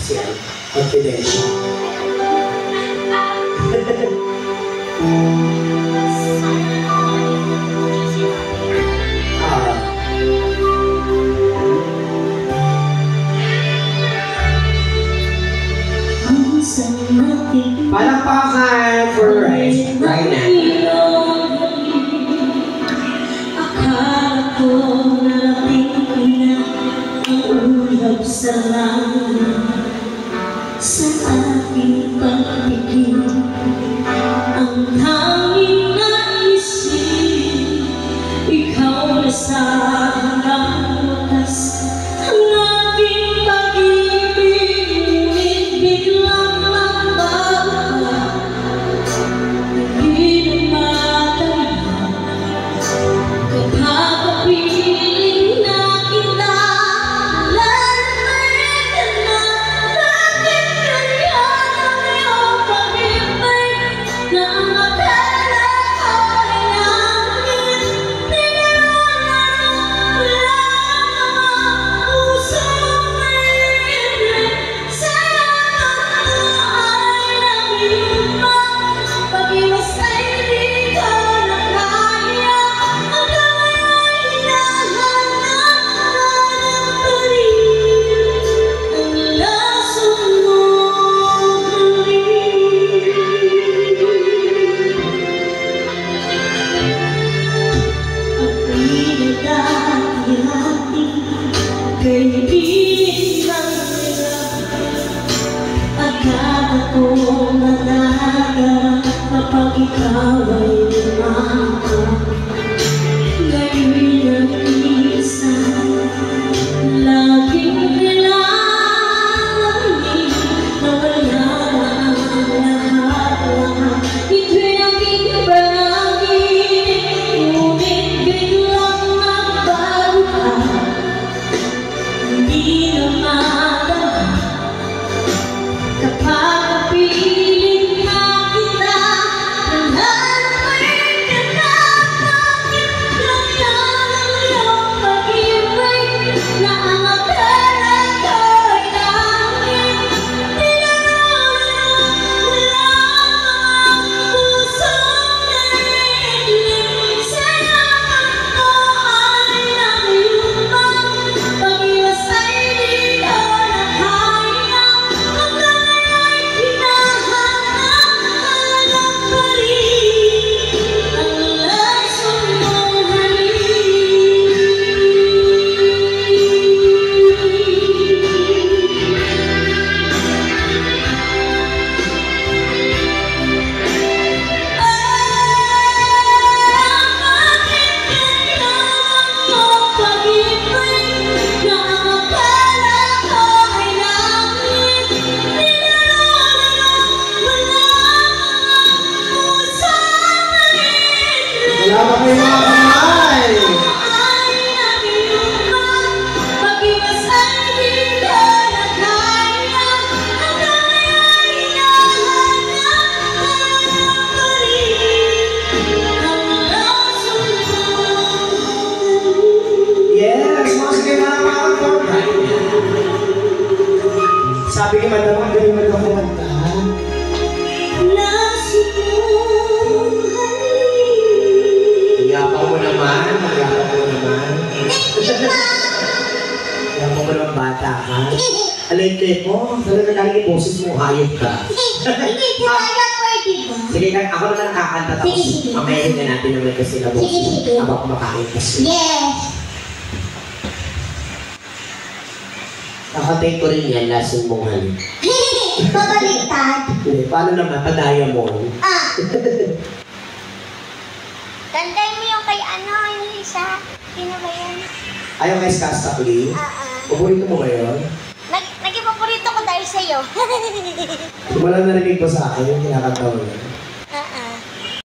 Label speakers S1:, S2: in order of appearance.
S1: siya. Confidential. Palakpakan for Rhina.
S2: Akala ko narating ko na ang ulap sa langit sa aking pagpigil. Ang tanging naisip, ikaw na sa hanggang wakas. Ang aking pag-ibig, ngunit biglang magbago. Hindi na matalihan kapag kapiling na kita. Lalapit ka na, bakit ganyan ang iyong pag-ibig na ang akala ko ay langit? Tinaranaran lang ang pusong maibig. Sayang ay nanghihimbang, pag-iwasay di ko na kaya. Hanggang ngayon hinahanap pa rin ang lason mong halik. Ako'y nagdadihati, kaibigan nila. Akala ko managarap kapag ikaw ay lumakad. Ngayon ang isa, laging kailangan na wala ang lahat-lahat. Ito'y naging panaginip, ngunit biglang nagbago ka. Hindi na madama kapag kapiling na kita. Lalapit ka na, bakit ganyan ang iyong pag-ibig na ang akala ko ay langit? Tinaranaran lang ang pusong naibig. Sayang ko ay nanghihimbang, pag-iwasay di ko na kaya. Hanggang ngayon hinahanap pa rin ang lason mong
S1: Wala pa kayo mga kamay. Yes, mga sige mga for Rhina. Sabi ni Madam, ang galing mo kumanta. Yapang mo naman, yapang mo naman. Yapang mo naman bata ka. Alay mo, talaga kang iboses mo, hayop ka. Sige, ako na lang kakanta tapos mamayahin na natin naman kasi na boses habang kumakain kasi.
S2: Yes!
S1: Kakatay ko rin yan, lasing mong halik.
S2: Babaliktad.
S1: Paano naman, padaya mo?
S2: Tanday mo yung kay ano, yung isa. Sino ba yan?
S1: Ayaw kay Skastakli? Paborito mo ba yun?
S2: Naging paborito ko dahil sa'yo.
S1: Walang narinig ko sa akin yung kinakanta mo yun.